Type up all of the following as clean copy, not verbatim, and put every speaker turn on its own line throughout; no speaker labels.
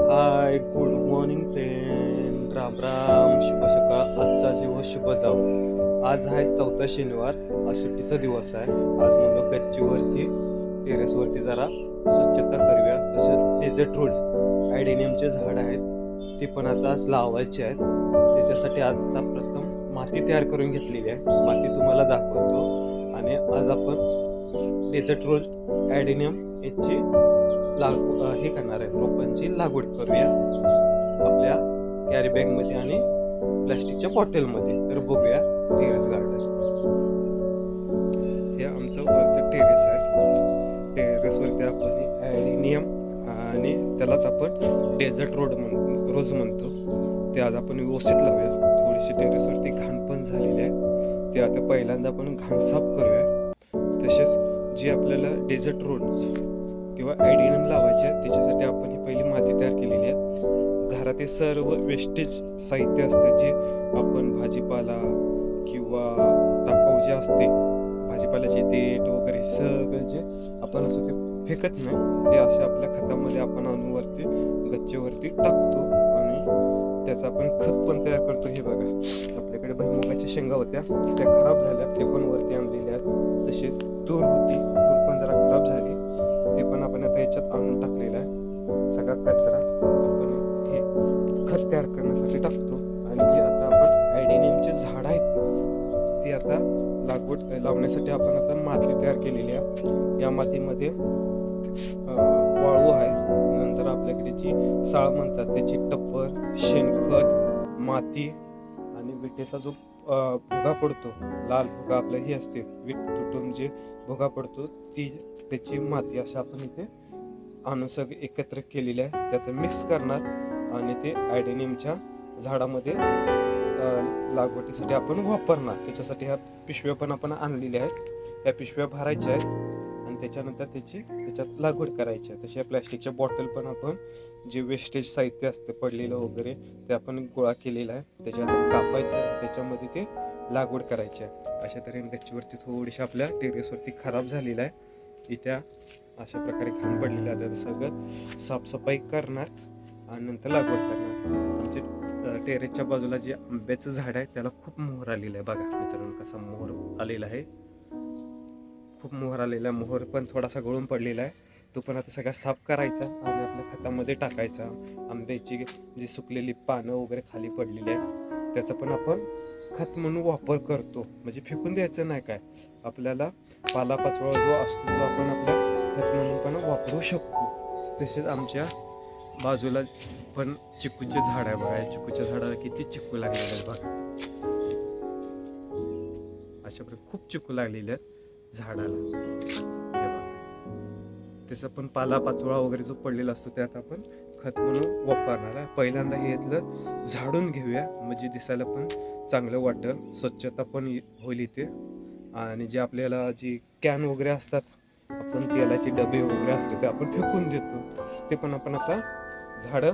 हाय, good morning friend. Ram Ram, शुभ सकाळ. आजचा दिवस शुभ जावो. आज आहे 4था शनिवार. आज सुट्टीचा दिवस आहे. आज म्हणलो गच्चीवरती टेरेसवरती जरा स्वच्छता करूया. तसं डेझर्ट रोज आयडेनियमचे झाड आहेत ते पण आज लावायचे आहेत. त्याच्यासाठी आता प्रथम माती तयार करून घेतलेली आहे. माती तुम्हाला दाखवतो. आणि आज आपण डेझर्ट रोज आयडेनियम याची हे करणार आहे, रोपांची लागवड करूया आपल्या कॅरी बॅगमध्ये आणि प्लास्टिकच्या बॉटलमध्ये. तर बघूया टेरेस गार्डन. हे आमचं वरचं टेरेस आहे. टेरेसवरती आपण ॲडिनियम आणि त्यालाच आपण डेझर्ट रोज म्हणतो ते आज आपण व्यवस्थित लावूया. थोडीशी टेरेसवरती घाण पण झालेली आहे, ते आता पहिल्यांदा आपण घाण साफ करूया. तसेच जे आपल्याला डेझर्ट रोज किंवा ॲडिनियम लावायचे आहे त्याच्यासाठी आपण ही पहिली माती तयार केलेली आहे. घरातील सर्व वेस्टेज साहित्य असते जे आपण भाजीपाला किंवा टाकाऊ जे असते भाजीपाल्याचे देठ वगैरे सगळं जे आपण असं ते फेकत नाही, ते असे आपल्या खतामध्ये आपण आणून वरती गच्चीवरती टाकतो आणि त्याचा आपण खत पण तयार करतो. हे बघा, आपल्याकडे भुईमुगाच्या शेंगा होत्या, त्या खराब झाल्या, ते पण वरती आणलेल्या आहेत. तसे तूर होती, तूर पण जरा खराब झाली, ते पण आपण आता याच्यात आणून टाकलेला आहे. सगळा कचरा आपण हे खत तयार करण्यासाठी टाकतो. आणि जे आता आपण ॲडिनियमचे झाड आहेत ते आता लागवड लावण्यासाठी आपण आता माती तयार केलेली आहे. या मातीमध्ये वाळू आहे, नंतर आपल्याकडे जी साळ म्हणतात त्याची टप्पर, शेणखत, माती आणि विटेचा जो भुगा पडतो, लाल भुगा आपलं हे असते, वीट तुटून जे भुगा पडतो त्याची माती असं आपण इथे आणून सगळे एकत्र केलेले आहे. त्यात मिक्स करणार आणि ते ॲडिनियमच्या झाडामध्ये लागवडीसाठी आपण वापरणार. त्याच्यासाठी ह्या पिशव्या पण आपण आणलेल्या आहेत. त्या पिशव्या भरायच्या आहेत आणि त्याच्यानंतर त्याच्यात लागवड करायची आहे. तशा प्लॅस्टिकच्या बॉटल पण आपण जे वेस्टेज साहित्य असते पडलेलं वगैरे ते आपण गोळा केलेला आहे, त्याच्यात कापायचं, त्याच्यामध्ये ते लागवड करायची आहे. अशा तऱ्हेने गच्चीवरती थोडीशी आपल्या टेरेसवरती खराब झालेला आहे, इथे अशा प्रकारे घाण पडलेली आहे. सगळं साफसफाई करणार आणि नंतर लागवड करणार. आमचे टेरेसच्या बाजूला जे आंब्याचं झाड आहे त्याला खूप मोहर आलेला आहे. बघा मित्रांनो, कसा मोहर आलेला आहे, खूप मोहर आलेला आहे. मोहर पण थोडासा गळून पडलेला आहे, तो पण आता सगळा साफ करायचा आणि आपल्या खतामध्ये टाकायचा. आंब्याची जी सुकलेली पानं वगैरे खाली पडलेली आहेत त्याचा पण आपण खत म्हणून वापर करतो. म्हणजे फेकून द्यायचं नाही, काय आपल्याला पालापाचोळा जो असतो तो आपण आपल्या खत म्हणून पण वापरू शकतो. तसेच आमच्या बाजूला पण चिकूचे झाड आहे. बघा, चिकूच्या झाडाला किती चिकू लागलेले आहेत बघा. अशा प्रकारे खूप चिकू लागलेले आहेत झाडाला. हे बघा, त्याचा पण पालापाचोळा वगैरे जो पडलेला असतो त्यात आपण खत म्हणून वापरणार आहे. पहिल्यांदा हे इथलं झाडून घेऊया, म्हणजे दिसायला पण चांगलं वाटेल, स्वच्छता पण होईल इथे. आणि जे आपल्याला जी कॅन वगैरे असतात, आपण तेलाचे डबे वगैरे असतो ते आपण फेकून देतो, ते पण आपण आता झाडं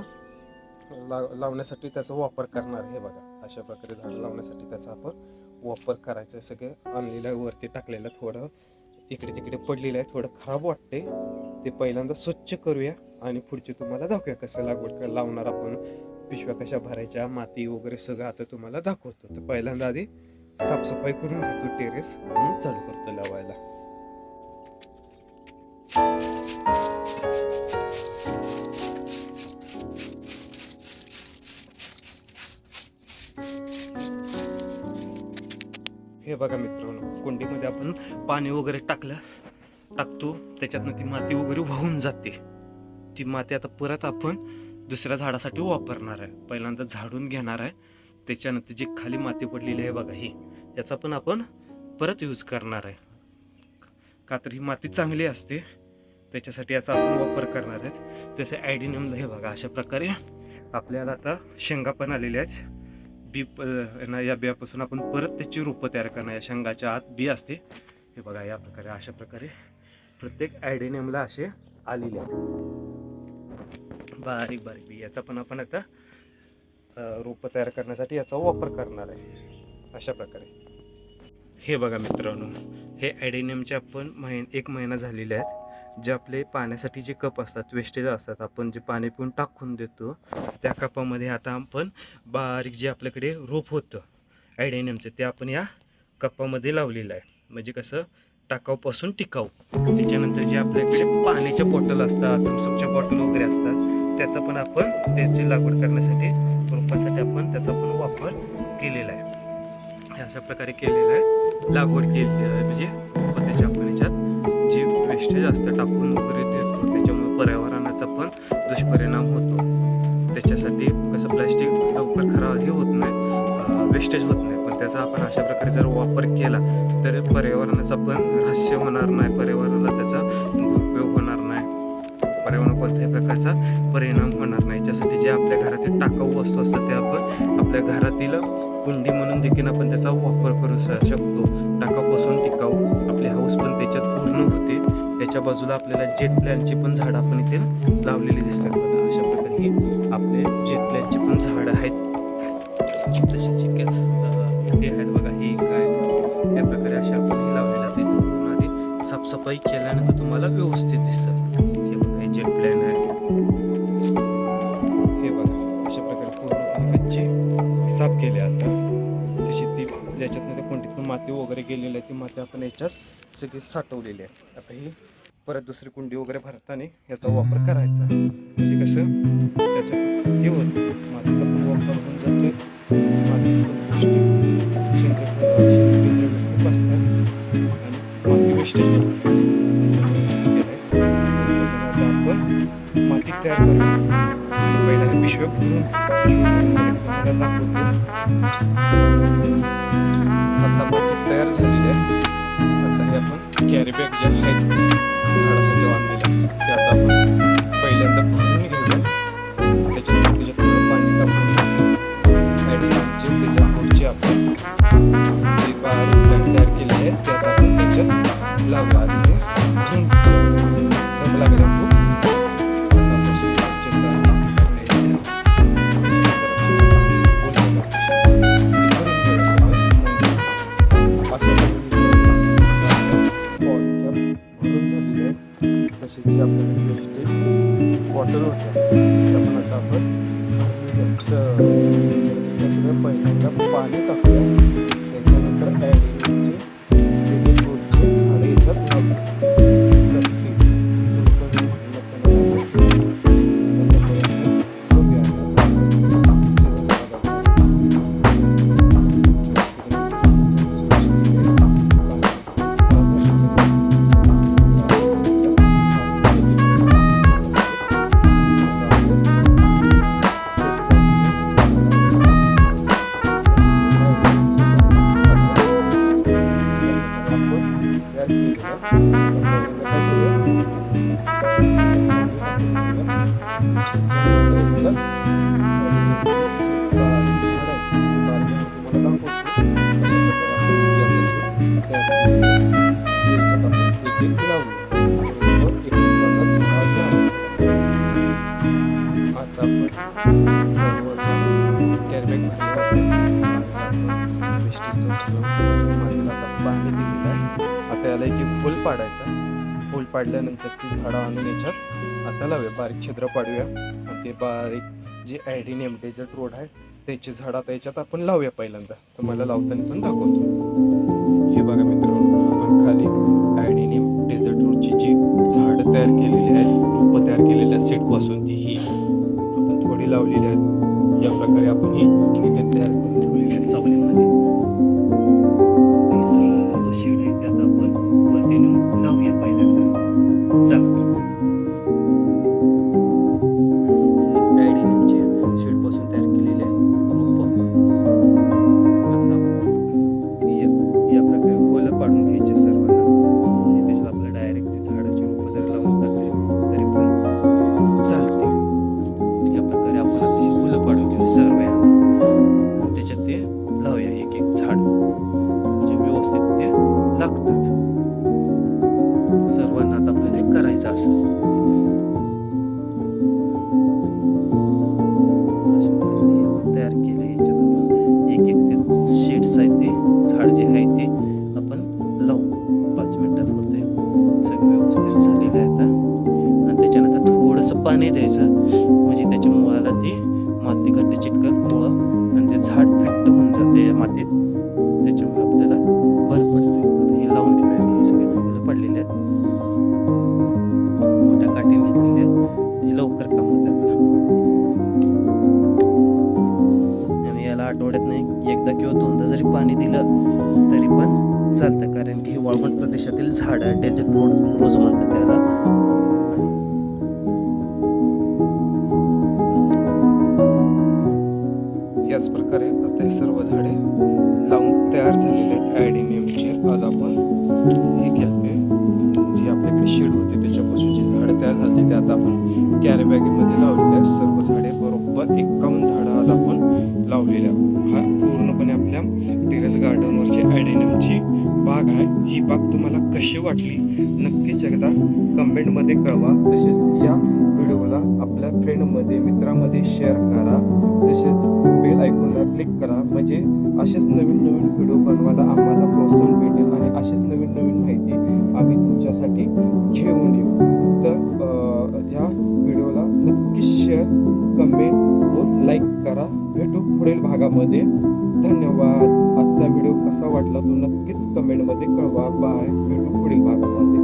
लावण्यासाठी त्याचा वापर करणार. हे बघा, अशा प्रकारे झाडं लावण्यासाठी त्याचा आपण वापर करायचा आहे. सगळे आणलेल्या वरती टाकलेलं, थोडं इकडे तिकडे पडलेलं आहे, थोडं खराब वाटते, ते पहिल्यांदा स्वच्छ करूया आणि पुढचे तुम्हाला दाखवूया कसं लागवड लावणार आपण, पिशव्या कशा भरायच्या, माती वगैरे सगळं आता तुम्हाला दाखवतो. तर पहिल्यांदा आधी साफसफाई करून घेतो टेरेस आणि चालू करतो लावायला. हे बघा मित्रांनो, कुंडीमध्ये आपण पाणी वगैरे टाकतो, त्याच्यातनं ती माती वगैरे वाहून जाते. ती माती आता परत आपण दुसऱ्या झाडासाठी वापरणार आहे. पहिल्यांदा झाडून घेणार आहे, त्याच्यानंतर जी खाली माती पडलेली आहे बघा ही, याचा पण आपण परत यूज करणार आहे. का तर ही माती चांगली असते, त्याच्यासाठी याचा आपण वापर करणार आहेत. तसे ॲडिनियमला हे बघा, अशा प्रकारे आपल्याला आता शेंगा पण आलेल्या आहेत. या बियापासून आपण परत त्याची रोपं तयार करणार. या शेंगाच्या आत बी असते. हे बघा, या प्रकारे अशा प्रकारे प्रत्येक ॲडिनियमला असे आलेले आहेत बारीक बारीक बी. याचा पण आपण आता रोपं तयार करण्यासाठी याचा वापर करणार आहे. अशा प्रकारे हे बघा मित्रांनो, हे ॲडेनियमचे आपण एक महिना झालेले आहेत. जे आपले पाण्यासाठी जे कप असतात, वेस्टेज असतात, आपण जे पाणी पिऊन टाकून देतो, त्या कपामध्ये आता आपण बारीक जे आपल्याकडे रोप होतं ॲडेनियमचं, ते आपण या कपामध्ये लावलेलं आहे. म्हणजे कसं, टाकाऊपासून टिकाऊ. त्याच्यानंतर जे आपल्याकडे पाण्याच्या बॉटल असतात, थम्सअपच्या बॉटल वगैरे असतात, त्याचा पण आपण त्याची लागवड करण्यासाठी, रोपांसाठी आपण त्याचा पण वापर केलेला आहे. हे अशा प्रकारे केलेलं आहे, लागवड केलेली आहे. म्हणजे त्याच्या आपण याच्यात जे वेस्टेज असतं टाकून वगैरे देतो, त्याच्यामुळे पर्यावरणाचा पण दुष्परिणाम होतो. त्याच्यासाठी कसं प्लॅस्टिक लवकर खराब हे होत नाही, वेस्टेज होत नाही. पण त्याचा आपण अशा प्रकारे जर वापर केला तर पर्यावरणाचा पण ऱ्हास होणार नाही, पर्यावरणाला त्याचा उपयोग होणार नाही, पर्यावरणावर कोणत्याही प्रकारचा परिणाम होणार नाही. याच्यासाठी जे आपल्या घरातील टाकाऊ वस्तू असतात ते आपण आपल्या घरातील कुंडी म्हणून देखील आपण त्याचा वापर करू शकतो. टाकाऊपासून टिकाऊ आपली हाऊस पण त्याच्यात पूर्ण होते. याच्या बाजूला आपल्याला जेट प्लॅनची पण झाडं आपण इथे लावलेली दिसतात बघा. अशा प्रकारे ही आपले जेट प्लॅनची पण झाडं आहेत. तसेच इथे आहेत बघा, हे काय या प्रकारे अशा आपण हे लावलेलं आहे. इथे पूर्ण आधी साफसफाई केल्यानंतर तुम्हाला व्यवस्थित दिसतं. हे बघा, हे जेट प्लॅन आहे. हे बघा, अशा प्रकारे पूर्णपणे गच्ची साफ केले. आता तशी ती ज्याच्यातनं कोणतीतून माती वगैरे गेलेली आहे, ती माती आपण याच्यात सगळी साठवलेली आहे. आता ही परत दुसरी कुंडी वगैरे भरताना याचा वापर करायचा. म्हणजे कसं त्याच्यात हे होत मातीचा पण वापर होऊन जातोय. माती पण पौष्टिक सेंद्रिय द्रव्य खूप असतात आणि माती वेस्टेज होत नाही. त्याच्यामुळे असं केलं आहे. आता आपण माती तयार करूया आणि पहिला ह्या पिशव्या भरून झालं की तुम्हाला दाखवतो. आता माती तयार झालेली आहे. आता हे आपण कॅरी बॅग ज्या आहेत झाडासाठी आणलेल्या, ते आता आपण पहिल्यांदा भरून घेऊया. त्याच्यात थोडं पाणी टाकून ॲडेनियमचे डिझाईन रोडचे आपण जे बारीक प्लॅन तयार केलेले आहेत ते आता आपण त्याच्यात लावूया. आधी ते भरून रब लागेल खूप तसेच जे आपल्याकडे वेस्टेज बॉटल होत्या त्या पण आता आपण भरलेल्या पहिल्यांदा पाणी टाकूया. त्याच्यानंतर ॲडेनियमचे त्याचे रोजचे झाडे याच्यात लावूया. आता आपण सर्व कॅरीबॅग मातीला आता पाणी दिलेलं आहे. आता याला एक होल पाडायचा. होल पाडल्यानंतर ती झाडं आणून याच्यात आता लावूया, बारीक छिद्र पाडूया आणि ते बारीक जे ॲडेनियम डेझर्ट रोड आहे त्याची झाडं आता याच्यात आपण लावूया. पहिल्यांदा तुम्हाला लावताना पण दाखवतो. हे बघा मित्रांनो, आपण खाली ॲडेनियम डेझर्ट रोडची जी झाडं तयार केलेली आहेत, रोपं तयार केलेली आहेत सेटपासून, ती ही आपण थोडी लावलेली आहेत. या प्रकारे आपण ही इथे तयार करून ठेवलेली आहेत सावलीमध्ये. सर्व शेड आहे ते आता आपण वरती नेऊन लावूया पहिल्यांदा. चालतं ॲडेनियमचे शेडपासून तयार केलेले रोपं आता या प्रकारे होलं पाडून घ्यायचे सर्वांना. म्हणजे त्याच्यात आपल्याला डायरेक्ट ती झाडाची रोपं जरी लावून टाकले तरी पण चालते. या प्रकारे आपण आता हे होलं पाडून घेऊ सर्व यांना, त्याच्यात ते लावूया.
द्यायचं, म्हणजे त्याच्या मुळाला ती माती घट्ट चिटकल मुळं आणि ते झाड फिट्ट होऊन जाते या मातीत. त्याच्यामुळे आपल्याला बरं पडते. आता हे लावून घेऊया. हे सगळे फुलं पडलेले आहेत, मोठ्या काठीने घेतलेले आहेत, म्हणजे लवकर काम होतं आपलं. आणि याला आठवड्यात नाही एकदा किंवा दोनदा जरी पाणी दिलं तरी पण चालतं, कारण की वाळवंट प्रदेशातील झाड आहे, डेझर्ट रोज म्हणतात त्याला.
याच प्रकारे आता हे सर्व झाडे लावून तयार झालेले आहेत ॲडेनियमचे. आज आपण हे केलते, जी आपल्याकडे शेड होते त्याच्यापासून जी झाडं तयार झाली ते आता आपण कॅरी बॅगेमध्ये लावलेले आहेत. सर्व झाडे बरोबर 51 झाडं आज आपण लावलेल्या. हा पूर्णपणे आपल्या टेरेस गार्डनवरची ॲडेनियमची बाग आहे. ही बाग तुम्हाला कशी वाटली नक्कीच एकदा कमेंटमध्ये कळवा. तसेच या व्हिडिओला आपल्या फ्रेंडमध्ये मित्रामध्ये शेअर करा. तसेच बेल आयकॉनला क्लिक करा, म्हणजे असेच नवीन नवीन व्हिडिओ बनवायला आम्हाला प्रोत्साहन भेटेल आणि अशीच नवीन नवीन माहिती आम्ही तुमच्यासाठी घेऊन येऊ. तर या व्हिडिओला नक्की शेअर, कमेंट व लाईक करा. भेटू पुढील भागामध्ये. धन्यवाद. आजचा व्हिडिओ कसा वाटला तो नक्कीच कमेंटमध्ये कळवा. बाय. भेटू पुढील भागामध्ये.